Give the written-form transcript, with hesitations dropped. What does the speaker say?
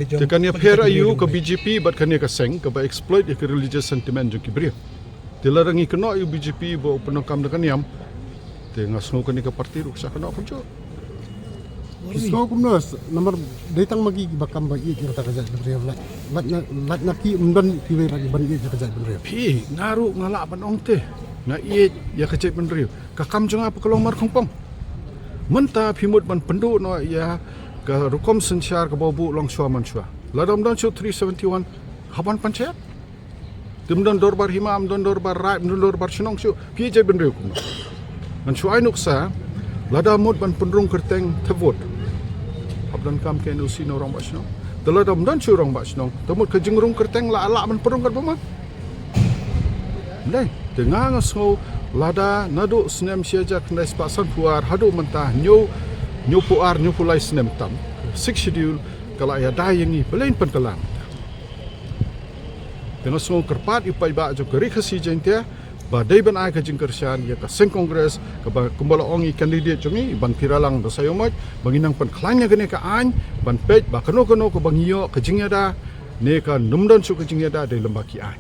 Tekan ya pair ayu ke BJP bat kan ya ke seng ke ba exploit ya ke religious sentiment jung kibri. Dilarangi kena ayu BJP bo penokam dekan yam. Te ngasno kan ke parti ruk sa kena kunjo. Isko kumnos nomor datang magi bakam bagi kita kerja beri lat naki undan piwe lagi bagi kerja beri. Pi naru ngala banong te. Na iye ya kecek benriu. Kakam jung apa kalau mar kongpong. Menta pimut ban pendu no ya ke rukom sensyar ke babu long shua man shua. Ladam dan shua 371 haban panchayat. Dimdan dorbar himam, dan dorbar raib, dan dorbar shenong shua. Pi je benriu kumno. An shua ainuk sa ladam mut ban pendrung kerteng tevot. Habdan kam ke nusi no rong basnong. Daladam dan shua rong basnong. Temut ke jengrung kerteng la ala man pendrung kat bama. Nei, tengah ngasau lada nadu senem siaja kena sepasan puar hadu mentah nyu puar nyu pulai senem tam 6 schedule kalau ya dayangi belain pentelang tengah semua kerpat ipai ba jo keri khasi jentia ba dai ban ai ka jingkersian ya ka seng kongres ka ba kumbala ongi kandidat jongi ban piralang do sayomaj banginang pen klanya gene ka an ban pej ba kano ko bangio ka jingya da ne ka numdan su ka jingya da dai lembaki ai